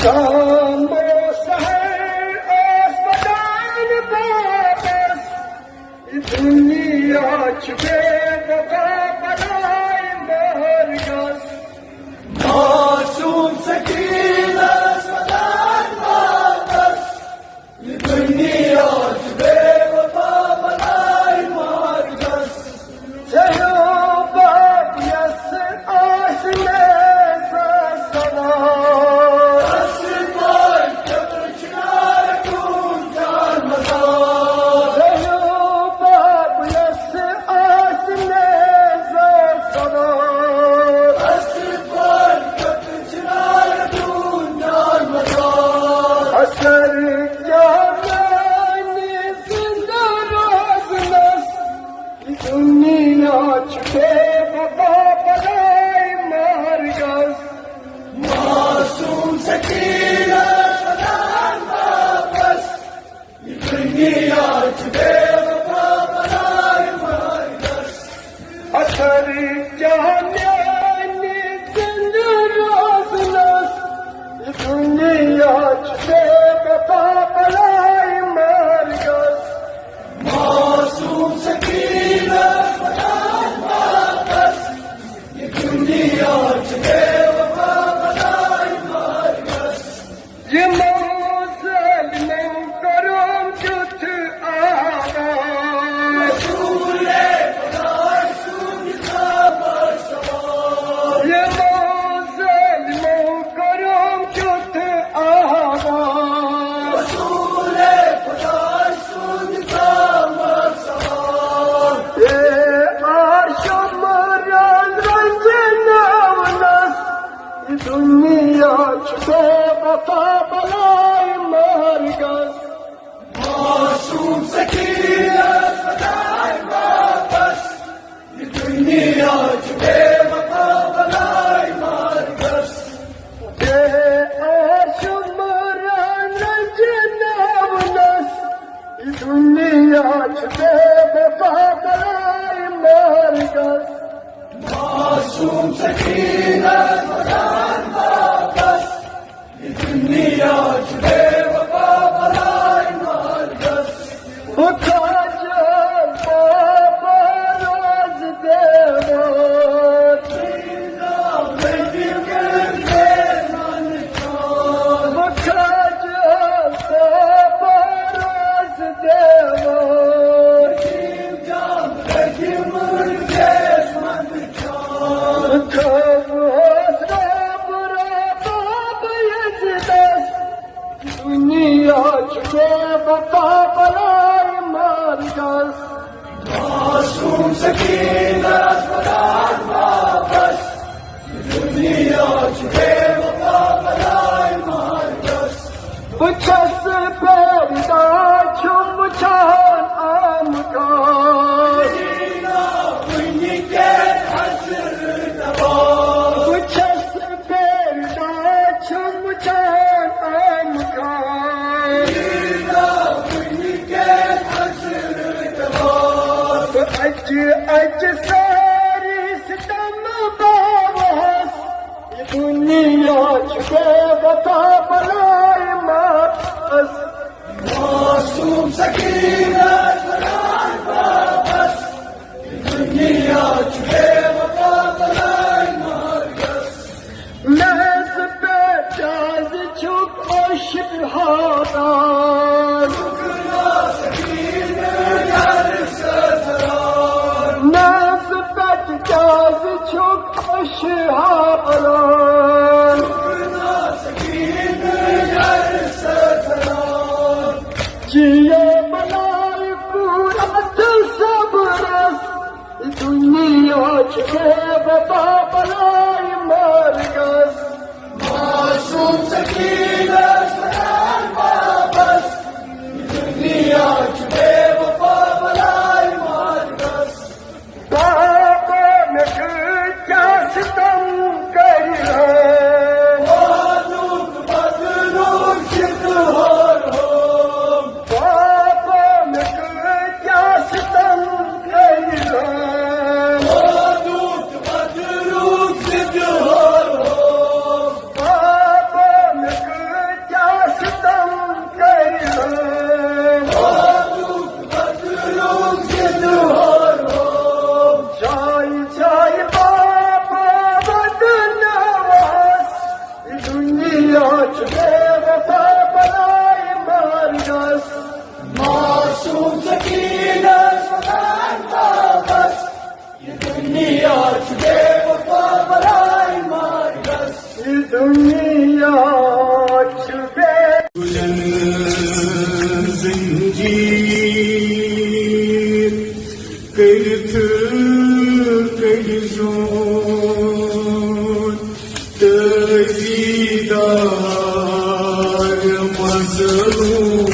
शाम सहर आसमान वापस दुनिया छुपे वफा बनाए मरगस मासूम सकीना सलाम वापस दुनिया छुपे वफा बनाए मरगस चलो बाबियस आस में सदा मासूम सकीना सलाम वापस दुनिया छुपे वफा बनाए मरगस असर जाने जिंदा रोज़नस दुनिया छुपे वफा बनाए मरगस मासूम सकीना सलाम वापस दुनिया छुपे वफा बनाए मरगस ये मौज़ल में करूं जुत आवाज़ रसूले खुदा रसूल का मर्तबा ये मौज़ल में करूं जुत आवाज़ रसूले खुदा रसूल का मर्तबा ये आशम रंजनावनस दुनिया छुपे वफा बनाए मरगस मासूम सकीना सलाम वापस दुनिया छुपे वफा बनाए मरगस ये आशम रंजनावनस दुनिया छुपे वफा बनाए मरगस मासूम सकीना सलाम वापस दुनिया छुपे वफा बनाए मरगस दुनिया छुपे वफा बनाए मरगस मासूम सकीना सलाम वापस दुनिया छुपे वफा बनाए मरगस बचस पैदा छुम छान आम का के हसर दबा बचस पैदा छुम छान आम का अज सारी सितम बावस दुनिया छुपे वफा बनाए मरगस मासूम सकीना सलाम वापस दुनिया छुपे वफा बनाए मरगस महज पे जाज छुप शिहादान महज पे जाज छुप शिहादान जिया बनाए पूरा सब रस दुनिया छुपे वफा बनाए मरगस मासूम सकीना सलाम वापस दुनिया छुपे वफा बनाए मरगस बाबा में क्या सितम करिया मालूम बदलूं जिद होर हो बाबा में क्या सितम करिया मालूम बदलूं तजीदार मजलूम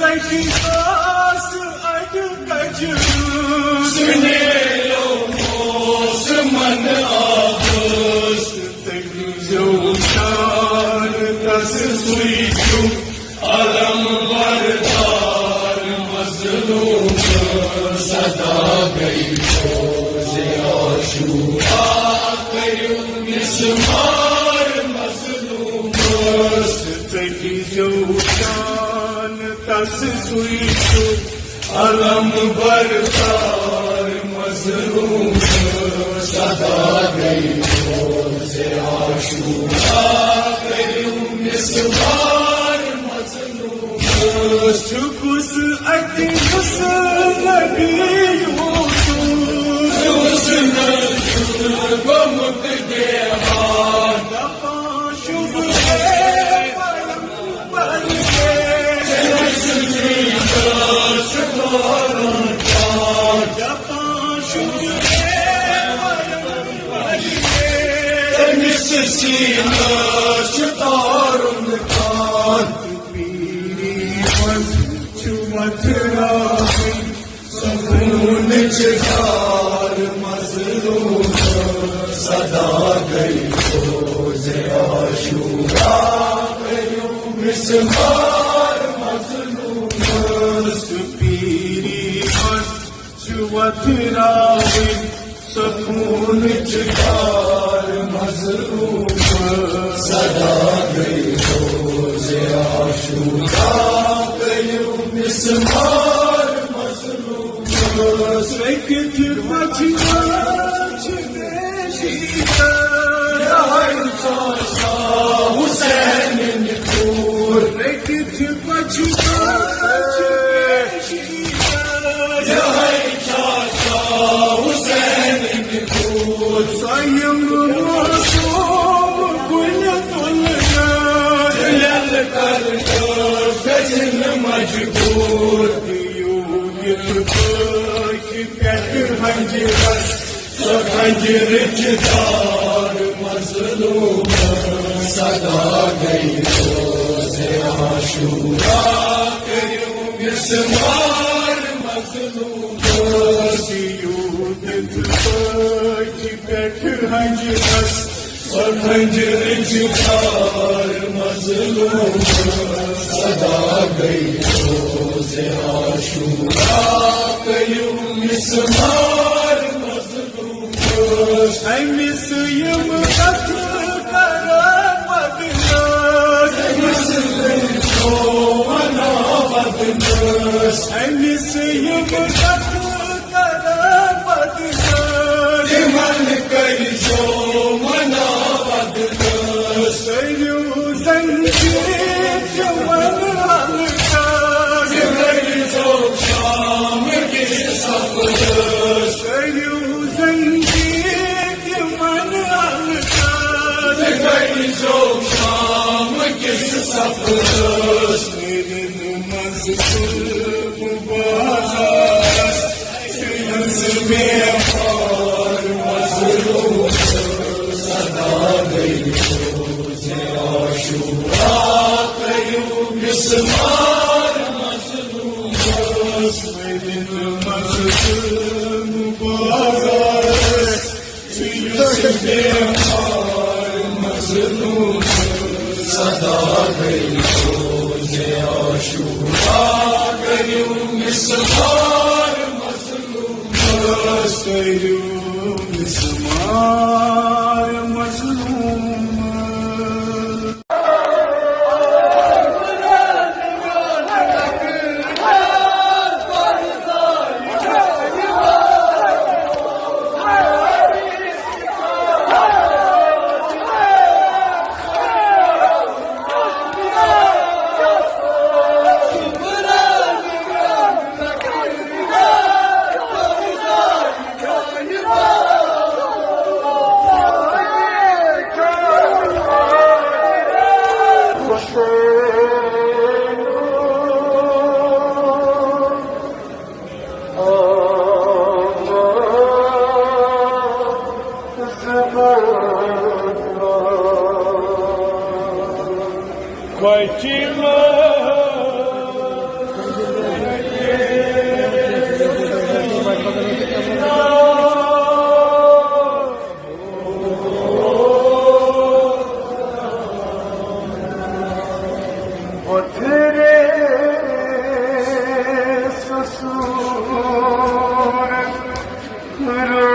Aşık सुईचू अलम बरदार मजलूम सदा गई रोज़े आशूरा कयूं मिसमार मजलूम सही जो शान तस सुईचू अलम बरदार मजलूम सदा गई रोज़े आशूरा कयूं मिसमार मजलूम शुकुस अकीस नबी यूसुफ गुमत गया दफा शुभ है पर के दफा शुभ सीना शतारुन खान पीरी मज चुमत राही सकून चिकार मजलूम सदा गई रोज़े आशूरा कयूं मिसमार मजलूम पीरी मज चुमत राही सकून चिकार मजलूम सदा गई रोज़े आशूरा कयूं मिसमार मजलूम सकित बचना हुसैन निकूर सकित बचना हुसैन निकूर स्वयं मासूम गुल तुलना जयल कर गजन मजबूर हंजरस हंजर चिदार मजलूम सदा गई रोज़े आशूरा कयूं मिसमार मजलूम हंजरस हंजर चिदार मजलूम सदा गई रोज़े आशूरा कयूं मिसमार मजलूम ऐ मिसयम कत्ल कर मदनस ऐ मिसयम कत्ल कर मदनस मन कर जो मना बदनस सयू संजीत जमन हल्का जो शाम के सफर सयू संजीत मन हल्का जो शाम के सफर मेरे मज़हब बाज़ार में अपार मजलूम सदा गई रोज़े आशूरा कयूं मिसमार मजलूम मेरे मज़हब बाज़ार में अपार मजलूम सदा गई रोज़े आशूरा कयूं मिसमार मजलूम कयूं मिसमार मजलूम ससूर रोए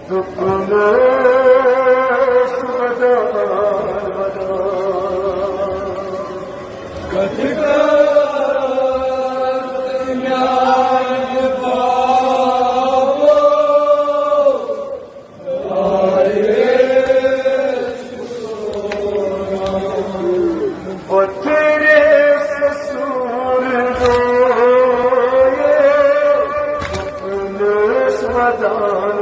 दुख में सदा तेरे ससुर रोए पुलिस वदान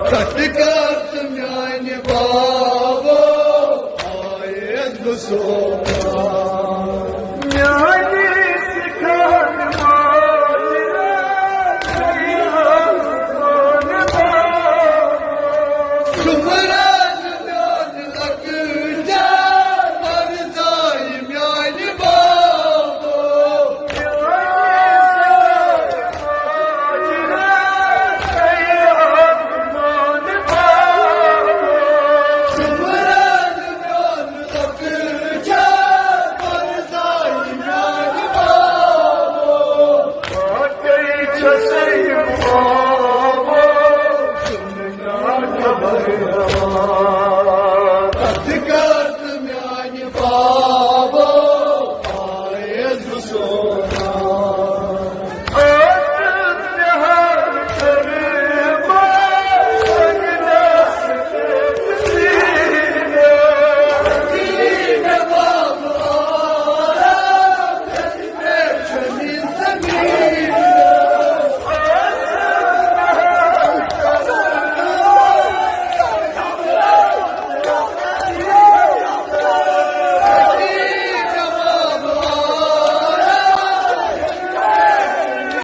Katika